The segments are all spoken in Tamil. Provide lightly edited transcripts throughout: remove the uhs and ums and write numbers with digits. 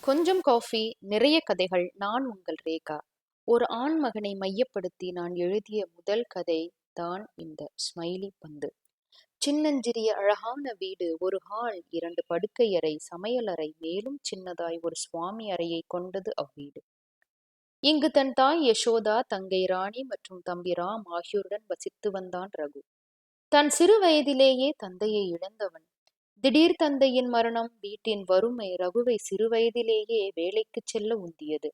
கொஞ்சம் காஃபி, நிறைய கதைகள். நான் உங்கள் ரேகா. ஒரு ஆண்மகனை மையப்படுத்தி நான் எழுதிய முதல் கதை தான் இந்த ஸ்மைலி பந்து. சின்னஞ்சிறிய அழகான வீடு, ஒரு ஹால், 2 படுக்கையறை, சமையலறை, மேலும் சின்னதாய் ஒரு சுவாமி அறையை கொண்டது அவ்வீடு. இங்கு தன் தாய் யசோதா, தங்கை ராணி மற்றும் தம்பி ராம் ஆகியோருடன் வசித்து வந்தான் ரகு. தன் சிறு வயதிலேயே தந்தையை இழந்தவன். திடீர் தந்தையின் மரணம், வீட்டின் வறுமை ரகுவை சிறுவயதிலேயே வேலைக்குச் செல்ல உந்தியது.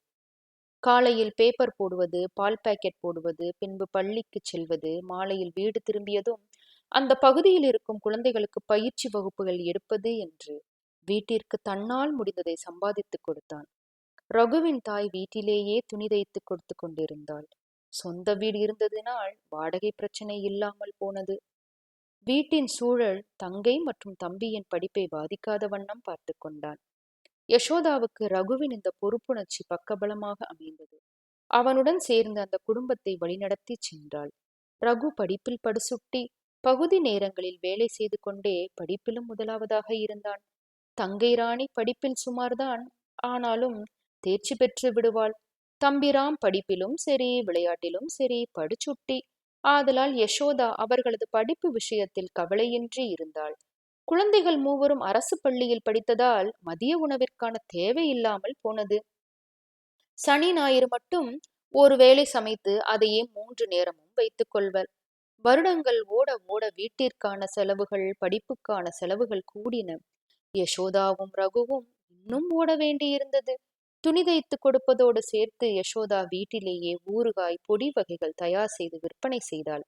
காலையில் பேப்பர் போடுவது, பால் பாக்கெட் போடுவது, பின்பு பள்ளிக்குச் செல்வது, மாலையில் வீடு திரும்பியதும் அந்த பகுதியில் இருக்கும் குழந்தைகளுக்கு பயிற்சி வகுப்புகள் எடுப்பது என்று வீட்டிற்கு தன்னால் முடிந்ததை சம்பாதித்துக் கொடுத்தான். ரகுவின் தாய் வீட்டிலேயே துணி தைத்து கொடுத்து கொண்டிருந்தாள். சொந்த வீடு இருந்ததினால் வாடகை பிரச்சனை இல்லாமல் போனது. வீட்டின் சூழல் தங்கை மற்றும் தம்பியின் படிப்பை பாதிக்காத வண்ணம் பார்த்து கொண்டான். யசோதாவுக்கு ரகுவின் இந்த பொறுப்புணர்ச்சி பக்கபலமாக அமைந்தது. அவனுடன் சேர்ந்து அந்த குடும்பத்தை வழிநடத்தி சென்றாள். ரகு படிப்பில் படுசுட்டி, பகுதி நேரங்களில் வேலை செய்து கொண்டே படிப்பிலும் முதலாவதாக இருந்தான். தங்கை ராணி படிப்பில் சுமார்தான், ஆனாலும் தேர்ச்சி பெற்று விடுவாள். தம்பிராம் படிப்பிலும் சரி, விளையாட்டிலும் சரி படுசுட்டி. ஆதலால் யசோதா அவர்களது படிப்பு விஷயத்தில் கவலையின்றி இருந்தாள். குழந்தைகள் மூவரும் அரசு பள்ளியில் படித்ததால் மதிய உணவிற்கான தேவை இல்லாமல் போனது. சனி ஞாயிறு மட்டும் ஒரு வேளை சமைத்து அதையே 3 நேரமும் வைத்துக் கொள்வர். வருடங்கள் ஓட ஓட வீட்டிற்கான செலவுகள், படிப்புக்கான செலவுகள் கூடின. யசோதாவும் ரகுவும் இன்னும் ஓட வேண்டியிருந்தது. துணி தைத்து கொடுப்பதோடு சேர்த்து யசோதா வீட்டிலேயே ஊறுகாய், பொடி வகைகள் தயார் செய்து விற்பனை செய்தாள்.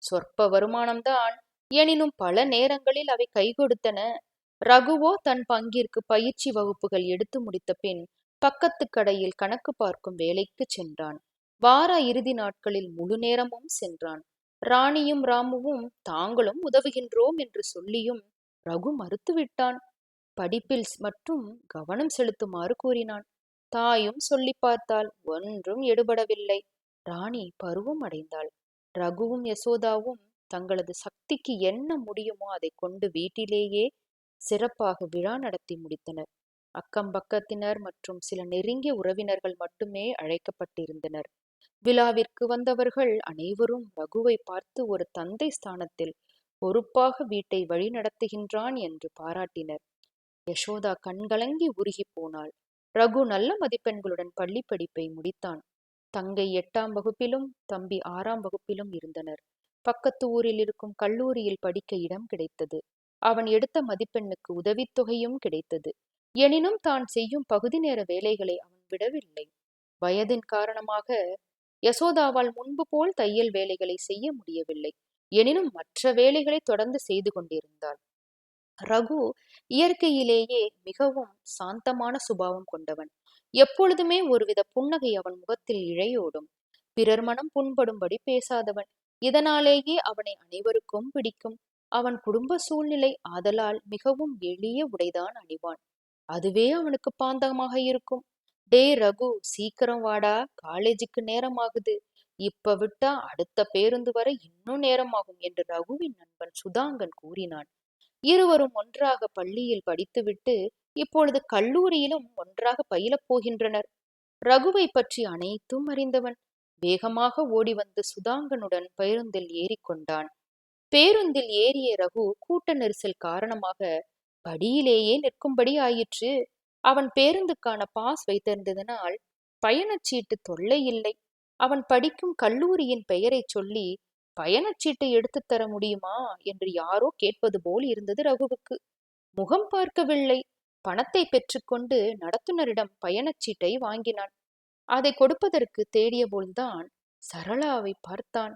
சொற்ப வருமானம்தான், எனினும் பல நேரங்களில் அவை கை கொடுத்தன. ரகுவோ தன் பங்கிற்கு பயிற்சி வகுப்புகள் எடுத்து முடித்த பின் பக்கத்து கடையில் கணக்கு பார்க்கும் வேலைக்கு சென்றான். வார இறுதி நாட்களில் முழு நேரமும் சென்றான். ராணியும் ராமுவும் தாங்களும் உதவுகின்றோம் என்று சொல்லியும் ரகு மறுத்துவிட்டான். படிப்பில் மட்டும் கவனம் செலுத்துமாறு கூறினான். தாயும் சொல்லி பார்த்தாள், ஒன்றும் எடுபடவில்லை. ராணி பருவம் அடைந்தாள். ரகுவும் யசோதாவும் தங்களது சக்திக்கு என்ன முடியுமோ அதை கொண்டு வீட்டிலேயே சிறப்பாக விழா நடத்தி முடித்தனர். அக்கம் பக்கத்தினர் மற்றும் சில நெருங்கிய உறவினர்கள் மட்டுமே அழைக்கப்பட்டிருந்தனர். விழாவிற்கு வந்தவர்கள் அனைவரும் ரகுவை பார்த்து ஒரு தந்தை ஸ்தானத்தில் பொறுப்பாக வீட்டை வழி நடத்துகின்றான் என்று பாராட்டினர். யசோதா கண்கலங்கி உருகி போனாள். ரகு நல்ல மதிப்பெண்களுடன் பள்ளி படிப்பை முடித்தான். தங்கை 8ஆம் வகுப்பிலும் தம்பி 6ஆம் வகுப்பிலும் இருந்தனர். பக்கத்து ஊரில் இருக்கும் கல்லூரியில் படிக்க இடம் கிடைத்தது. அவன் எடுத்த மதிப்பெண்ணுக்கு உதவித்தொகையும் கிடைத்தது. எனினும் தான் செய்யும் பகுதி நேர வேலைகளை அவன் விடவில்லை. வயதின் காரணமாக யசோதாவால் முன்பு போல் தையல் வேலைகளை செய்ய முடியவில்லை. எனினும் மற்ற வேலைகளை தொடர்ந்து செய்து கொண்டிருந்தாள். ரகு இயற்கையிலேயே மிகவும் சாந்தமான சுபாவம் கொண்டவன். எப்பொழுதுமே ஒருவித புன்னகை அவன் முகத்தில் இழையோடும். பிறர் மனம் புண்படும்படி பேசாதவன். இதனாலேயே அவனை அனைவருக்கும் பிடிக்கும். அவன் குடும்ப சூழ்நிலை ஆதலால் மிகவும் எளிய உடைதான் அணிவான். அதுவே அவனுக்கு பாந்தமாக இருக்கும். டே ரகு, சீக்கிரம் வாடா, காலேஜுக்கு நேரம் ஆகுது. இப்ப விட்டா அடுத்த பேருந்து வர இன்னும் நேரமாகும் என்று ரகுவின் நண்பன் சுதாங்கன் கூறினான். இருவரும் ஒன்றாக பள்ளியில் படித்துவிட்டு இப்பொழுது கல்லூரியிலும் ஒன்றாக பயிலப் போகின்றனர். ரகுவை பற்றி அனைத்தும் அறிந்தவன். வேகமாக ஓடி வந்து சுதாங்கனுடன் பேருந்தில் ஏறிக்கொண்டான். பேருந்தில் ஏறிய ரகு கூட்ட நெரிசல் காரணமாக படியிலேயே நிற்கும்படி ஆயிற்று. அவன் பேருந்துக்கான பாஸ் வைத்திருந்ததனால் பயணச்சீட்டு தொல்லை இல்லை. அவன் படிக்கும் கல்லூரியின் பெயரை சொல்லி, பயணச்சீட்டை எடுத்துத் தர முடியுமா என்று யாரோ கேட்பது போல் இருந்தது ரகுவுக்கு. முகம் பார்க்கவில்லை. பணத்தை பெற்றுக்கொண்டு நடத்துனரிடம் பயணச்சீட்டை வாங்கினான். அதை கொடுப்பதற்கு தேடிய போல்தான் சரளாவை பார்த்தான்.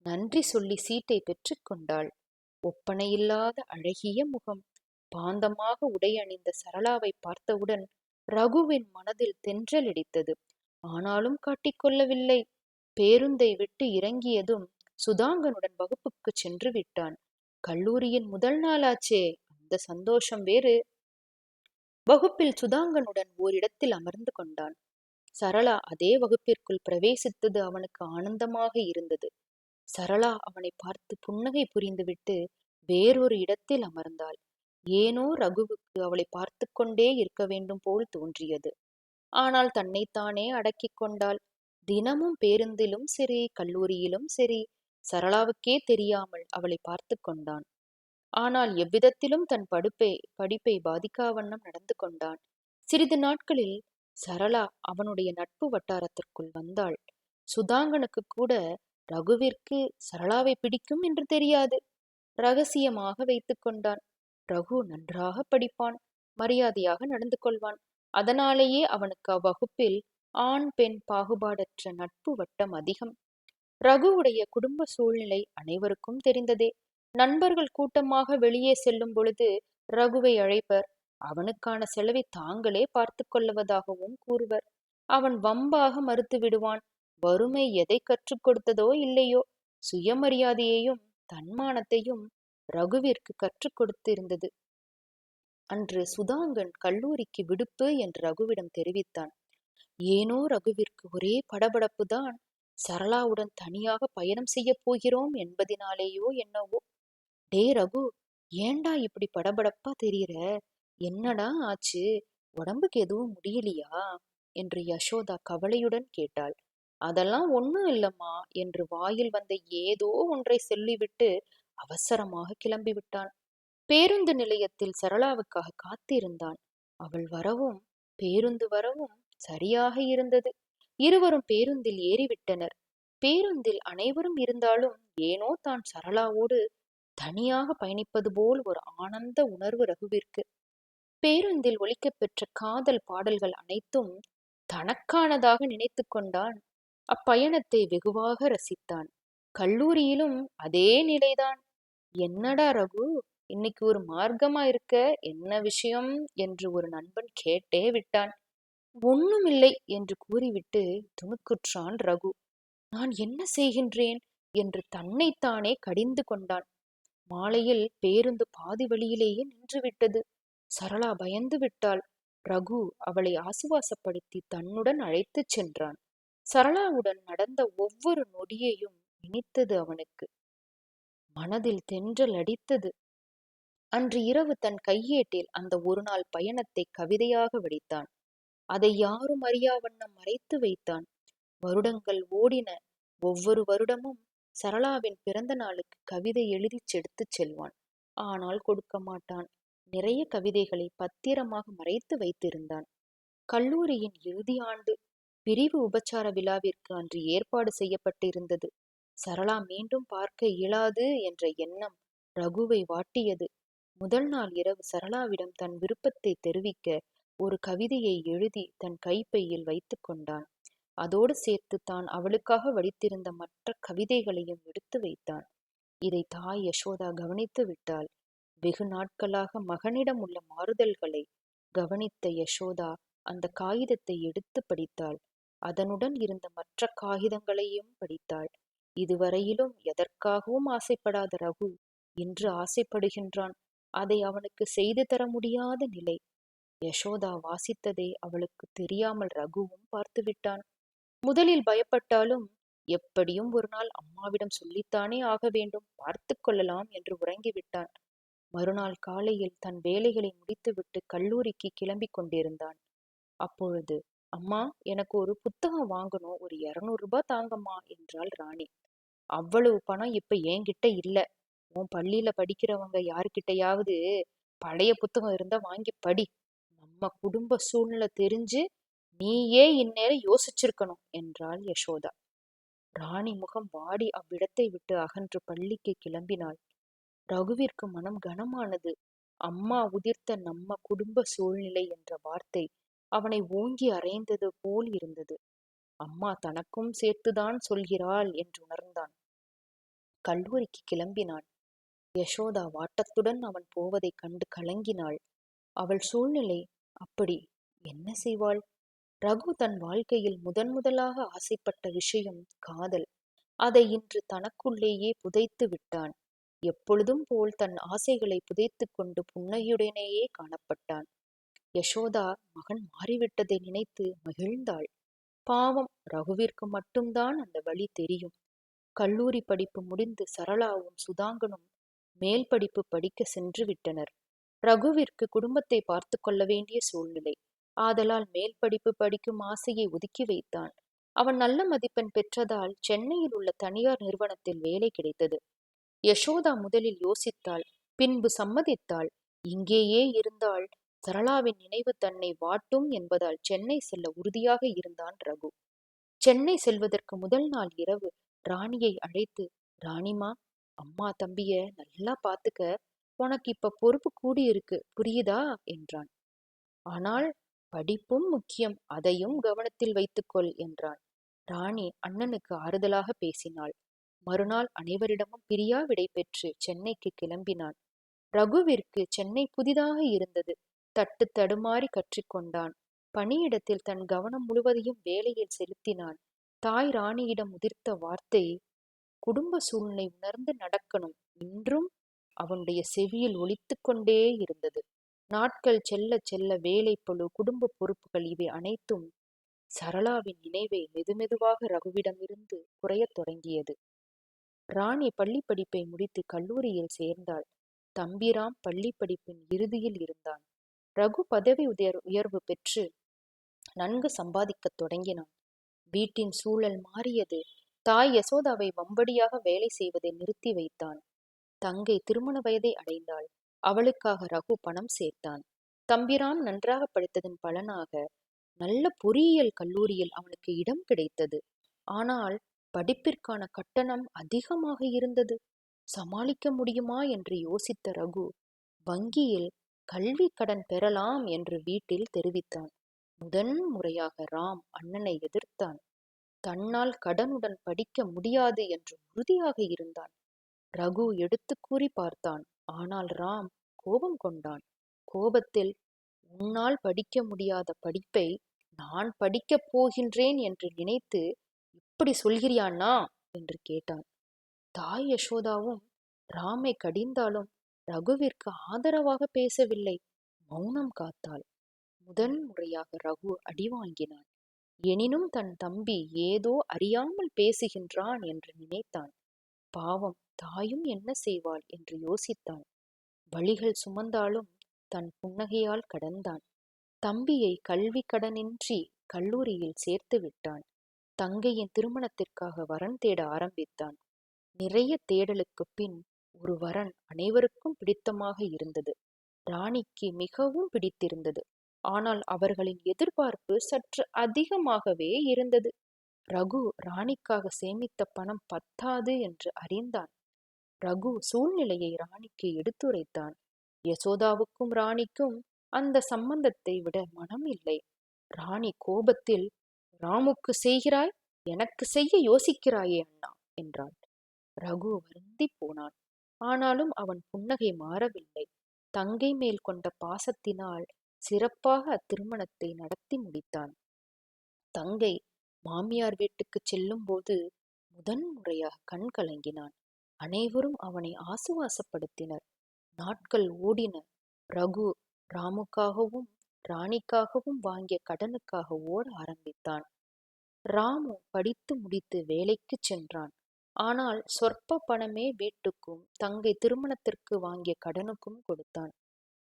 நன்றி சொல்லி சீட்டை பெற்றுக்கொண்டாள். ஒப்பனையில்லாத அழகிய முகம். பாந்தமாக உடை அணிந்த சரளாவை பார்த்தவுடன் ரகுவின் மனதில் தென்றலடித்தது. ஆனாலும் காட்டிக்கொள்ளவில்லை. பேருந்தை விட்டு இறங்கியதும் சுதாங்கனுடன் வகுப்புக்கு சென்று விட்டான். கல்லூரியின் முதல் நாளாச்சே, அந்த சந்தோஷம் வேறு. வகுப்பில் சுதாங்கனுடன் ஓரிடத்தில் அமர்ந்து கொண்டான். சரளா அதே வகுப்பிற்குள் பிரவேசித்தது அவனுக்கு ஆனந்தமாக இருந்தது. சரளா அவனை பார்த்து புன்னகை புரிந்துவிட்டு வேறொரு இடத்தில் அமர்ந்தாள். ஏனோ ரகுவுக்கு அவளை பார்த்து கொண்டே இருக்க வேண்டும் போல் தோன்றியது. ஆனால் தன்னைத்தானே அடக்கிக் கொண்டாள். தினமும் பேருந்திலும் சரி, கல்லூரியிலும் சரி, சரளாவுக்கே தெரியாமல் அவளை பார்த்து கொண்டான். ஆனால் எவ்விதத்திலும் தன் படிப்பை பாதிக்காவண்ணம் நடந்து கொண்டான். சிறிது நாட்களில் சரளா அவனுடைய நட்பு வட்டாரத்திற்குள் வந்தாள். சுதாங்கனுக்கு கூட ரகுவிற்கு சரளாவை பிடிக்கும் என்று தெரியாது. ரகசியமாக வைத்துக் கொண்டான். ரகு நன்றாக படிப்பான், மரியாதையாக நடந்து கொள்வான். அதனாலேயே அவனுக்கு அவ்வகுப்பில் ஆண் பெண் பாகுபாடற்ற நட்பு வட்டம் அதிகம். ரகுவுடைய குடும்ப சூழ்நிலை அனைவருக்கும் தெரிந்ததே. நண்பர்கள் கூட்டமாக வெளியே செல்லும் பொழுது ரகுவை அழைப்பர். அவனுக்கான செலவை தாங்களே பார்த்து கொள்ளுவதாகவும் கூறுவர். அவன் வம்பாக மறுத்து விடுவான். வறுமை எதை கற்றுக் கொடுத்ததோ இல்லையோ, சுயமரியாதையையும் தன்மானத்தையும் ரகுவிற்கு கற்றுக் கொடுத்திருந்தது. அன்று சுதாங்கன் கல்லூரிக்கு விடுப்பு என்று ரகுவிடம் தெரிவித்தான். ஏனோ ரகுவிற்கு ஒரே படபடப்பு தான். சரளாவுடன் தனியாக பயணம் செய்ய போகிறோம் என்பதினாலேயோ என்னவோ. டே ரகு, ஏண்டா இப்படி படபடப்பா தெரியுற? என்னடா ஆச்சு? உடம்புக்கு எதுவும் முடியலையா என்று யசோதா கவலையுடன் கேட்டாள். அதெல்லாம் ஒன்னும் இல்லம்மா என்று வாயில் வந்த ஏதோ ஒன்றை சொல்லிவிட்டு அவசரமாக கிளம்பிவிட்டான். பேருந்து நிலையத்தில் சரளாவுக்காக காத்திருந்தான். அவள் வரவும் பேருந்து வரவும் சரியாக இருந்தது. இருவரும் பேருந்தில் ஏறிவிட்டனர். பேருந்தில் அனைவரும் இருந்தாலும் ஏனோ தான் சரளாவோடு தனியாக பயணிப்பது போல் ஒரு ஆனந்த உணர்வு ரகுவிற்கு. பேருந்தில் ஒலிக்கப் பெற்ற காதல் பாடல்கள் அனைத்தும் தனக்கானதாக நினைத்து கொண்டான். அப்பயணத்தை வெகுவாக ரசித்தான். கல்லூரியிலும் அதே நிலைதான். என்னடா ரகு, இன்னைக்கு ஒரு மார்க்கமா இருக்க, என்ன விஷயம் என்று ஒரு நண்பன் கேட்டே விட்டான். ஒண்ணுமில்லை என்று கூறிவிட்டு துணுக்குற்றான் ரகு. நான் என்ன செய்கின்றேன் என்று தன்னைத்தானே கடிந்து கொண்டான். மாலையில் பேருந்து பாதி வழியிலேயே நின்றுவிட்டது. சரளா பயந்து விட்டாள். ரகு அவளை ஆசுவாசப்படுத்தி தன்னுடன் அழைத்துச் சென்றான். சரளாவுடன் நடந்த ஒவ்வொரு நொடியையும் இனித்தது அவனுக்கு. மனதில் தென்றல் அடித்தது. அன்று இரவு தன் கையேட்டில் அந்த ஒரு நாள் பயணத்தை கவிதையாக வடித்தான். அதை யாரும் அறியா வண்ணம் மறைத்து வைத்தான். வருடங்கள் ஓடின. ஒவ்வொரு வருடமும் சரளாவின் பிறந்த நாளுக்கு கவிதை எழுதிச் எடுத்துச் செல்வான். ஆனால் கொடுக்க மாட்டான். நிறைய கவிதைகளை பத்திரமாக மறைத்து வைத்திருந்தான். கல்லூரியின் இறுதி ஆண்டு பிரிவு உபச்சார விழாவிற்கு அன்று ஏற்பாடு செய்யப்பட்டிருந்தது. சரளா மீண்டும் பார்க்க இயலாது என்ற எண்ணம் ரகுவை வாட்டியது. முதல் நாள் இரவு சரளாவிடம் தன் விருப்பத்தை தெரிவிக்க ஒரு கவிதையை எழுதி தன் கைப்பையில் வைத்து கொண்டான். அதோடு சேர்த்து தான் அவளுக்காக வடித்திருந்த மற்ற கவிதைகளையும் எடுத்து வைத்தான். இதை தாய் யசோதா கவனித்து விட்டாள். வெகு நாட்களாக மகனிடம் உள்ள மாறுதல்களை கவனித்த யசோதா அந்த காகிதத்தை எடுத்து படித்தாள். அதனுடன் இருந்த மற்ற காகிதங்களையும் படித்தாள். இதுவரையிலும் எதற்காகவும் ஆசைப்படாத ரகு இன்று ஆசைப்படுகின்றான். அதை அவனுக்கு செய்து தர முடியாத நிலை. யசோதா வாசித்ததை அவளுக்கு தெரியாமல் ரகுவும் பார்த்துவிட்டான். முதலில் பயப்பட்டாலும் எப்படியும் ஒரு நாள் அம்மாவிடம் சொல்லித்தானே ஆக வேண்டும், பார்த்து கொள்ளலாம் என்று உறங்கிவிட்டான். மறுநாள் காலையில் தன் வேலைகளை முடித்துவிட்டு கல்லூரிக்கு கிளம்பி கொண்டிருந்தான். அப்பொழுது, அம்மா, எனக்கு ஒரு புத்தகம் வாங்கணும், ஒரு 200 ரூபாய் தாங்கம்மா என்றாள் ராணி. அவ்வளவு பணம் இப்ப என்கிட்ட இல்ல. உன் பள்ளியில படிக்கிறவங்க யாருக்கிட்டையாவது பழைய புத்தகம் இருந்தா வாங்கி படி. நம்ம குடும்ப சூழ்நிலை தெரிஞ்சு நீயே இந்நேரம் யோசிச்சிருக்கணும் என்றாள் யசோதா. ராணி முகம் வாடி அவ்விடத்தை விட்டு அகன்று பள்ளிக்கு கிளம்பினாள். ரகுவிற்கு மனம் கனமானது. அம்மா உதிர்த்த நம்ம குடும்ப சூழ்நிலை என்ற வார்த்தை அவனை ஓங்கி அறைந்தது போல் இருந்தது. அம்மா தனக்கும் சேர்த்துதான் சொல்கிறாள் என்று உணர்ந்தான். கல்லூரிக்கு கிளம்பினான். யசோதா வாட்டத்துடன் அவன் போவதைக் கண்டு கலங்கினாள். அவள் சூழ்நிலை அப்படி. என்ன செய்வாள்? ரகு தன் வாழ்க்கையில் முதலாக ஆசைப்பட்ட விஷயம் காதல். அதை இன்று தனக்குள்ளேயே புதைத்து விட்டான். எப்பொழுதும் போல் தன் ஆசைகளை புதைத்து கொண்டு புன்னகையுடனேயே காணப்பட்டான். யசோதா மகன் மாறிவிட்டதை நினைத்து மகிழ்ந்தாள். பாவம், ரகுவிற்கு மட்டும்தான் அந்த வழி தெரியும். கல்லூரி படிப்பு முடிந்து சரளாவும் சுதாங்கனும் மேல் படிப்பு படிக்க சென்று விட்டனர். ரகுவிற்கு குடும்பத்தை பார்த்து கொள்ள வேண்டிய சூழ்நிலை. ஆதலால் மேல் படிப்பு படிக்கும் ஆசையை ஒதுக்கி வைத்தான். அவன் நல்ல மதிப்பெண் பெற்றதால் சென்னையில் உள்ள தனியார் நிறுவனத்தில் வேலை கிடைத்தது. யசோதா முதலில் யோசித்தாள், பின்பு சம்மதித்தாள். இங்கேயே இருந்தால் சரளாவின் நினைவு தன்னை வாட்டும் என்பதால் சென்னை செல்ல உறுதியாக இருந்தான் ரகு. சென்னை செல்வதற்கு முதல் நாள் இரவு ராணியை அழைத்து, ராணிமா, அம்மா தம்பிய நல்லா பாத்துக்க, உனக்கு இப்ப பொறுப்பு கூடியிருக்கு, புரியுதா என்றான். ஆனால் படிப்பும் முக்கியம், அதையும் கவனத்தில் வைத்துக்கொள் என்றான். ராணி அண்ணனுக்கு ஆறுதலாக பேசினாள். மறுநாள் அனைவரிடமும் பிரியா விடை பெற்று சென்னைக்கு கிளம்பினான். ரகுவிற்கு சென்னை புதிதாக இருந்தது. தட்டு தடுமாறி கற்றுக்கொண்டான். பணியிடத்தில் தன் கவனம் முழுவதையும் வேலையில் செலுத்தினான். தாய் ராணியிடம் உதிர்த்த வார்த்தை குடும்ப சூழ்நிலை உணர்ந்து நடக்கணும் இன்றும் அவனுடைய செவியில் ஒலித்து கொண்டே இருந்தது. நாட்கள் செல்ல செல்ல வேலைப்பளு, குடும்ப பொறுப்புகள் இவை அனைத்தும் சரளாவின் நினைவை மெதுமெதுவாக ரகுவிடமிருந்து குறையத் தொடங்கியது. ராணி பள்ளி படிப்பை முடித்து கல்லூரியில் சேர்ந்தாள். தம்பிராம் பள்ளி படிப்பின் இறுதியில் இருந்தான். ரகு பதவி உயர்வு பெற்று நன்கு சம்பாதிக்கத் தொடங்கினான். வீட்டின் சூழல் மாறியது. தாய் யசோதாவை வம்படியாக வேலை செய்வதை நிறுத்தி வைத்தான். தங்கை திருமண வயதை அடைந்தாள். அவளுக்காக ரகு பணம் சேர்த்தான். தம்பிராம் நன்றாக படித்ததன் பலனாக நல்ல பொறியியல் கல்லூரியில் அவனுக்கு இடம் கிடைத்தது. ஆனால் படிப்பிற்கான கட்டணம் அதிகமாக இருந்தது. சமாளிக்க முடியுமா என்று யோசித்த ரகு வங்கியில் கல்வி கடன் பெறலாம் என்று வீட்டில் தெரிவித்தான். முதன் முறையாக ராம் அண்ணனை எதிர்த்தான். தன்னால் கடனுடன் படிக்க முடியாது என்று உறுதியாக இருந்தான். ரகு எடுத்து கூறி பார்த்தான். ஆனால் ராம் கோபம் கொண்டான். கோபத்தில், உன்னால் படிக்க முடியாத படிப்பை நான் படிக்கப் போகின்றேன் என்று நினைத்து இப்படி சொல்கிறியாண்ணா என்று கேட்டான். தாய் யசோதாவும் ராமை கடிந்தாலும் ரகுவிற்கு ஆதரவாக பேசவில்லை. மௌனம் காத்தாள். முதன் முறையாக ரகு அடி வாங்கினான். எனினும் தன் தம்பி ஏதோ அறியாமல் பேசுகின்றான் என்று நினைத்தான். பாவம், தாயும் என்ன செய்வாள் என்று யோசித்தான். வழிகள் சுமந்தாலும் தன் புன்னகையால் கடந்தான். தம்பியை கல்வி கடனின்றி கல்லூரியில் சேர்த்து விட்டான். தங்கையின் திருமணத்திற்காக வரன் தேட ஆரம்பித்தான். நிறைய தேடலுக்கு பின் ஒரு வரன் அனைவருக்கும் பிடித்தமாக இருந்தது. ராணிக்கு மிகவும் பிடித்திருந்தது. ஆனால் அவர்களின் எதிர்பார்ப்பு சற்று அதிகமாகவே இருந்தது. ரகு ராணிக்காக சேமித்த பணம் பத்தாது என்று அறிந்தான். ரகு சூழ்நிலையை ராணிக்கு எடுத்துரைத்தான். யசோதாவுக்கும் ராணிக்கும் அந்த சம்பந்தத்தை விட மனம் இல்லை. ராணி கோபத்தில், ராமுக்கு செய்கிறாய், எனக்கு செய்ய யோசிக்கிறாயே அண்ணா என்றாள். ரகு வருந்தி போனான். ஆனாலும் அவன் புன்னகை மாறவில்லை. தங்கை மேல் கொண்ட பாசத்தினால் சிறப்பாக அத்திருமணத்தை நடத்தி முடித்தான். தங்கை மாமியார் வீட்டுக்கு செல்லும் போது முதன் முறையாக கண் கலங்கினான். அனைவரும் அவனை ஆசுவாசப்படுத்தினர். நாட்கள் ஓடின. ரகு ராமுக்காகவும் ராணிக்காகவும் வாங்கிய கடனுக்காக ஓட ஆரம்பித்தான். ராமு படித்து முடித்து வேலைக்கு சென்றான். ஆனால் சொற்ப பணமே வீட்டுக்கும் தங்கை திருமணத்திற்கு வாங்கிய கடனுக்கும் கொடுத்தான்.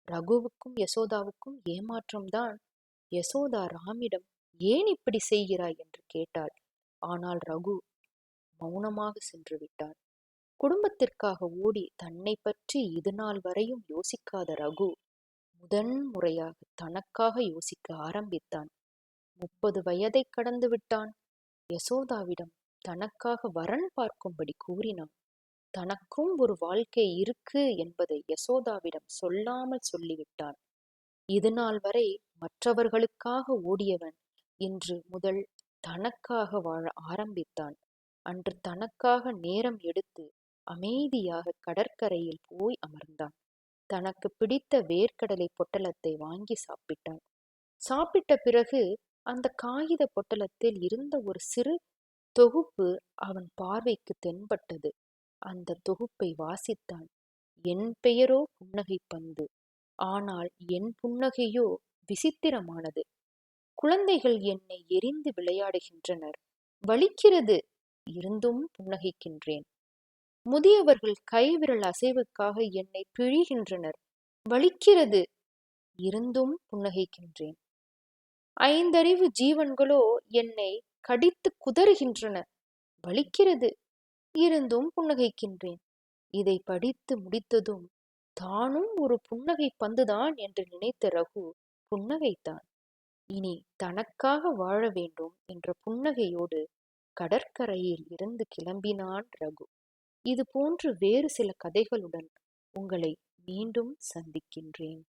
ரகுவுக்கும் யசோதாவுக்கும் ஏமாற்றம்தான். யசோதா ராமிடம் ஏன் இப்படி செய்கிறாய் என்று கேட்டாள். ஆனால் ரகு மௌனமாக சென்று விட்டான். குடும்பத்திற்காக ஓடி தன்னை பற்றி இது நாள் வரையும் யோசிக்காத ரகு முதன் முறையாக தனக்காக யோசிக்க ஆரம்பித்தான். 30 வயதை கடந்து விட்டான். யசோதாவிடம் தனக்காக வரன் பார்க்கும்படி கூறினான். தனக்கும் ஒரு வாழ்க்கை இருக்கு என்பதை யசோதாவிடம் சொல்லாமல் சொல்லிவிட்டான். இது நாள் வரை மற்றவர்களுக்காக ஓடியவன் இன்று முதல் தனக்காக வாழ ஆரம்பித்தான். அன்று தனக்காக நேரம் எடுத்து அமைதியாக கடற்கரையில் போய் அமர்ந்தான். தனக்கு பிடித்த வேர்க்கடலை பொட்டலத்தை வாங்கி சாப்பிட்டான். சாப்பிட்ட பிறகு அந்த காகித பொட்டலத்தில் இருந்த ஒரு சிறு தொகுப்பு அவன் பார்வைக்கு தென்பட்டது. அந்த தொகுப்பை வாசித்தான். என் பெயரோ புன்னகை பந்து, ஆனால் என் புன்னகையோ விசித்திரமானது. குழந்தைகள் என்னை எரிந்து விளையாடுகின்றனர், வலிக்கிறது, இருந்தும் புன்னகைக்கின்றேன். முதியவர்கள் கைவிரல் அசைவுக்காக என்னை பிழிகின்றனர், வலிக்கிறது, இருந்தும் புன்னகைக்கின்றேன். ஐந்தறிவு ஜீவன்களோ என்னை கடித்து குதறுகின்றன. வலிக்கிறது, இருந்தும் புன்னகைக்கின்றேன். இதை படித்து முடித்ததும் தானும் ஒரு புன்னகை பந்துதான் என்று நினைத்த ரகு புன்னகைத்தான். இனி தனக்காக வாழ வேண்டும் என்ற புன்னகையோடு கடற்கரையில் இருந்து கிளம்பினான் ரகு. இது போன்று வேறு சில கதைகளுடன் உங்களை மீண்டும் சந்திக்கின்றேன்.